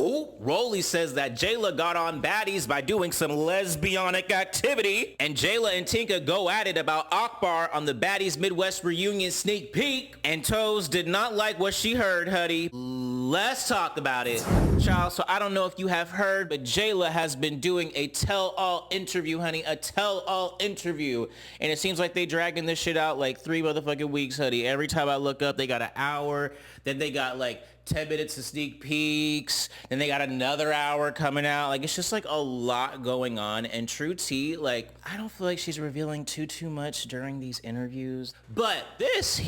Oh, Rollie says that Jela got on Baddies by doing some lesbianic activity, and Jela and Tinka go at it about Akbar on the Baddies Midwest reunion sneak peek, and Toes did not like what she heard, Huddy. Let's talk about it. Child, so I don't know if you have heard, but Jela has been doing a tell-all interview, honey, a tell-all interview, and it seems like they dragging this shit out like 3 motherfucking weeks, honey. Every time I look up, they got an hour, then they got like 10 minutes of sneak peeks, then they got another hour coming out. Like, it's just like a lot going on. And True T, like, I don't feel like she's revealing too much during these interviews. But this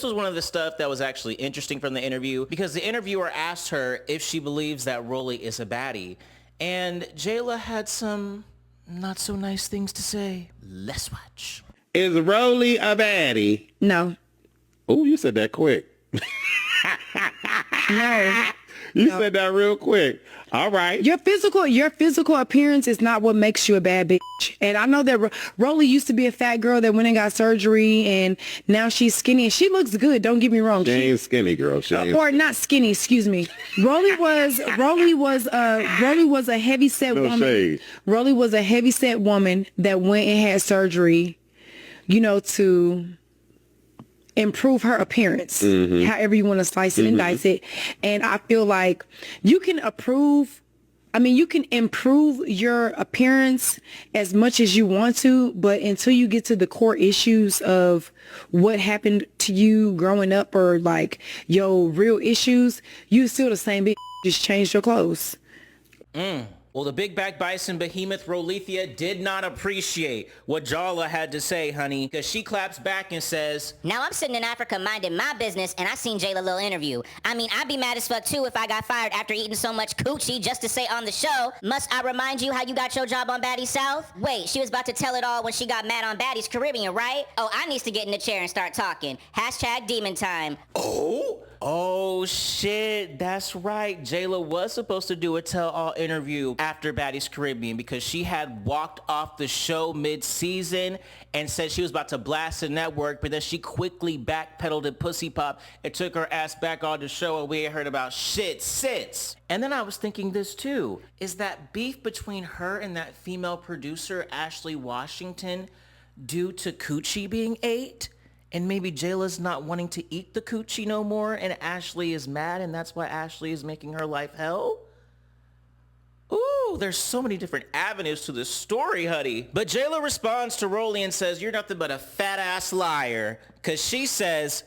was one of the stuff that was actually interesting from the interview, because the interviewer asked her if she believes that Rollie is a baddie. And Jela had some not so nice things to say. Let's watch. Is Rollie a baddie? No. Oh, you said that quick. No. You said that real quick. All right. Your physical appearance is not what makes you a bad bitch. And I know that Rollie used to be a fat girl that went and got surgery, and now she's skinny, and she looks good. Don't get me wrong. She ain't skinny, girl. Or not skinny. Excuse me. Rollie was a heavy set woman. Shade. Rollie was a heavy set woman that went and had surgery, to improve her appearance, however you want to slice it and dice it. And I feel like you can improve your appearance as much as you want to, but until you get to the core issues of what happened to you growing up, or like your real issues, you still the same bitch, just changed your clothes. Well, the big back bison behemoth Rolithia did not appreciate what Jala had to say, honey, because she claps back and says, "Now I'm sitting in Africa minding my business, and I seen Jayla little interview. I mean, I'd be mad as fuck too if I got fired after eating so much coochie just to say on the show. Must I remind you how you got your job on Baddies South? Wait, she was about to tell it all when she got mad on Baddies Caribbean, right? Oh, I needs to get in the chair and start talking. Hashtag demon time." Oh shit, that's right. Jayla was supposed to do a tell-all interview after Baddies Caribbean, because she had walked off the show mid-season and said she was about to blast the network, but then she quickly backpedaled and pussy pop and took her ass back on the show, and we ain't heard about shit since. And then I was thinking this too. Is that beef between her and that female producer, Ashley Washington, due to coochie being ate? And maybe Jayla's not wanting to eat the coochie no more, and Ashley is mad, and that's why Ashley is making her life hell? Ooh, there's so many different avenues to this story, honey. But Jela responds to Rollie and says, "You're nothing but a fat-ass liar." Because she says,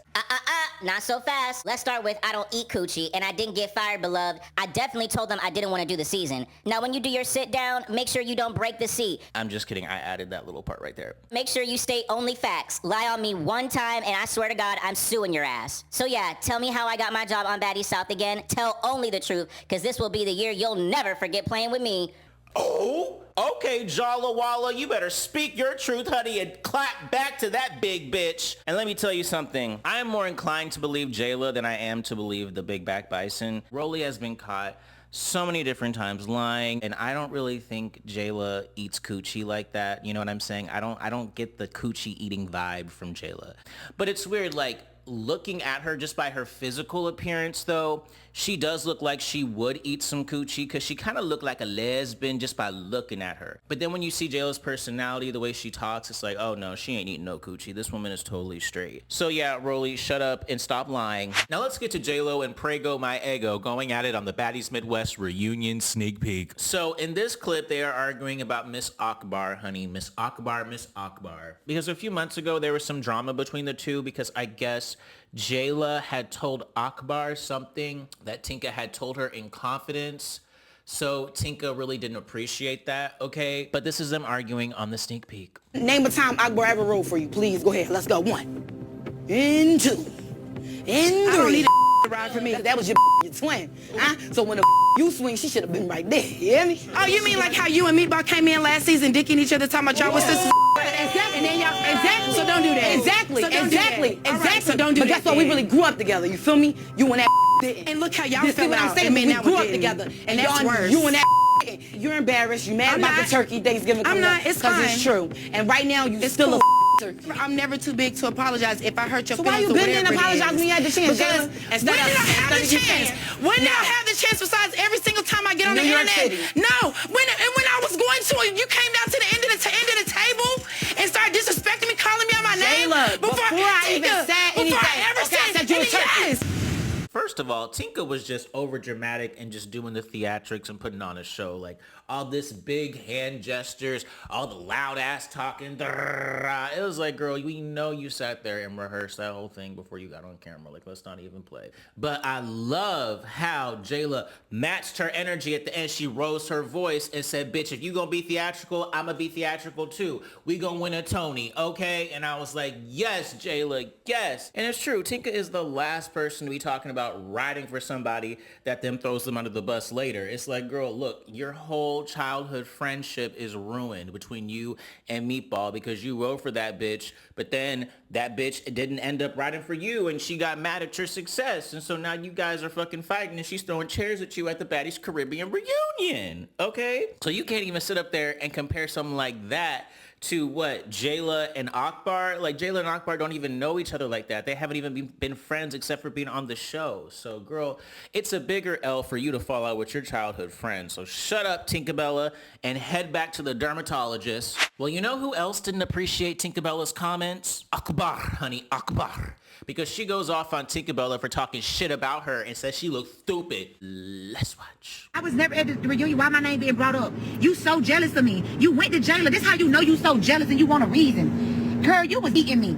Not so fast. Let's start with I don't eat coochie, and I didn't get fired, beloved. I definitely told them I didn't want to do the season. Now, when you do your sit down, make sure you don't break the seat. I'm just kidding. I added that little part right there. Make sure you state only facts. Lie on me one time, and I swear to God, I'm suing your ass. So yeah, tell me how I got my job on Baddies South again. Tell only the truth, because this will be the year you'll never forget playing with me. Oh, okay, Jala Walla, you better speak your truth, honey, and clap back to that big bitch. And let me tell you something. I am more inclined to believe Jayla than I am to believe the big back bison. Rollie has been caught so many different times lying, and I don't really think Jayla eats coochie like that. You know what I'm saying? I don't get the coochie eating vibe from Jayla. But it's weird, like, looking at her just by her physical appearance, though, she does look like she would eat some coochie, because she kind of looked like a lesbian just by looking at her. But then when you see Jayla's personality, the way she talks, it's like, oh no, she ain't eating no coochie. This woman is totally straight. So yeah, Rollie, shut up and stop lying. Now let's get to J-Lo and Prego My Ego going at it on the Baddies Midwest reunion sneak peek. So in this clip, they are arguing about Miss Akbar, honey. Miss Akbar, Miss Akbar. Because a few months ago, there was some drama between the two, because I guess Jayla had told Akbar something that Tinka had told her in confidence. So Tinka really didn't appreciate that, okay? But this is them arguing on the sneak peek. Name a time Akbar ever rolled for you, please. Go ahead, let's go. 1, 2, and 3. I don't need a ride for me, because that was your twin. Huh? So when the you swing, she should have been right there. You hear me? Oh, you mean like how you and Meatball came in last season dicking each other, talking about y'all was sisters? Exactly. And then y'all, Exactly. So don't do that. Exactly. So don't exactly. do that. All Exactly. right, so don't do but that. Guess what? We really grew up together. You feel me? You and that didn't. And look how y'all You see fell what I'm out. saying? And men We now grew up didn't. together. And that's y'all, worse. You and that you're embarrassed. You mad I'm about not. the turkey Thanksgiving I'm coming not. up, It's because fine. it's true. And right now you It's still cool. a turkey. I'm never too big to apologize if I hurt your So why feelings you or been there and whatever it apologize is. when you had the chance, Because Jayla? when did I have the chance? When did I have the chance besides every single New York City. No, when I was going to it, you came down to the end of the table and started disrespecting me, calling me out my name. Jayla, before I even said anything. Before I ever Okay, I said said you were yes. First of all, Tinka was just over dramatic and just doing the theatrics and putting on a show. Like all this big hand gestures, all the loud ass talking. It was like, girl, we know you sat there and rehearsed that whole thing before you got on camera. Like, let's not even play. But I love how Jayla matched her energy at the end. She rose her voice and said, bitch, if you gonna be theatrical, I'ma be theatrical too. We gonna win a Tony, okay? And I was like, yes, Jayla, yes. And it's true, Tinka is the last person to be talking about riding for somebody that then throws them under the bus later. It's like, girl, look, your whole childhood friendship is ruined between you and Meatball because you rode for that bitch, but then that bitch didn't end up riding for you and she got mad at your success. And so now you guys are fucking fighting and she's throwing chairs at you at the Baddies Caribbean reunion, okay? So you can't even sit up there and compare something like that to what, Jela and Akbar? Like, Jela and Akbar don't even know each other like that. They haven't even been friends except for being on the show. So, girl, it's a bigger L for you to fall out with your childhood friend. So shut up, Tinkabella, and head back to the dermatologist. Well, you know who else didn't appreciate Tinkabella's comments? Akbar, honey, Akbar. Because she goes off on Tinkabella for talking shit about her and says she looks stupid. Let's watch. I was never at the reunion. Why my name being brought up? You so jealous of me. You went to Jela. This how you know you so jealous and you want a reason. Girl, you was eating me.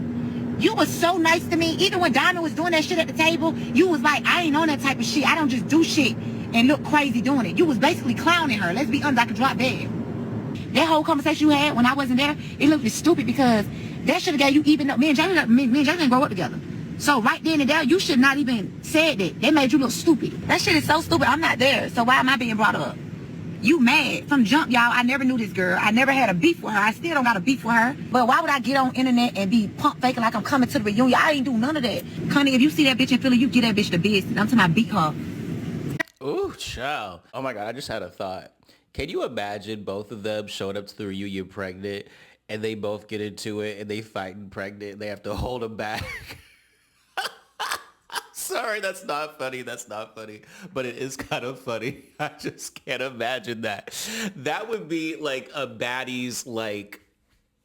You was so nice to me. Even when Diamond was doing that shit at the table, you was like, I ain't on that type of shit. I don't just do shit and look crazy doing it. You was basically clowning her. Let's be honest, like a drop dead. That whole conversation you had when I wasn't there, it looked stupid because that should have got you even up. Me and Jayla didn't grow up together. So right then and there, you should not even said that. They made you look stupid. That shit is so stupid. I'm not there. So why am I being brought up? You mad. From jump, y'all, I never knew this girl. I never had a beef with her. I still don't got a beef with her. But why would I get on internet and be pump faking like I'm coming to the reunion? I ain't do none of that. Connie, if you see that bitch in Philly, you get that bitch the business. I'm talking about beat her. Ooh, child. Oh my God, I just had a thought. Can you imagine both of them showing up to the reunion pregnant and they both get into it and they fighting pregnant and they have to hold them back? Sorry, that's not funny. That's not funny. But it is kind of funny. I just can't imagine that. That would be like a Baddies like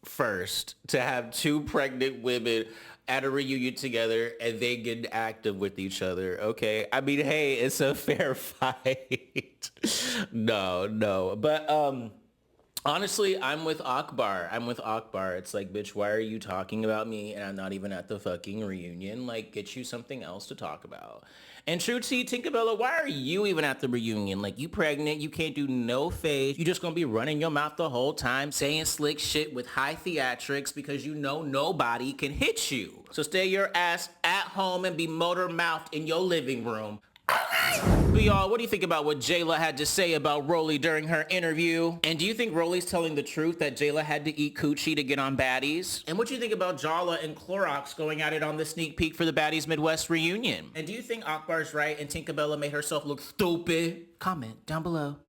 first to have two pregnant women at a reunion together and they get active with each other. Okay. I mean, hey, it's a fair fight. No. But honestly, I'm with Akbar. It's like, bitch, why are you talking about me and I'm not even at the fucking reunion? Like, get you something else to talk about. And true tea, Tinkabella, why are you even at the reunion? Like, you pregnant, you can't do no face. You just gonna be running your mouth the whole time, saying slick shit with high theatrics because you know nobody can hit you. So stay your ass at home and be motor-mouthed in your living room. But y'all, what do you think about what Jela had to say about Rollie during her interview? And do you think Rollie's telling the truth that Jela had to eat coochie to get on Baddies? And what do you think about Jala and Clorox going at it on the sneak peek for the Baddies Midwest reunion? And do you think Akbar's right and Tinkabella made herself look stupid? Comment down below.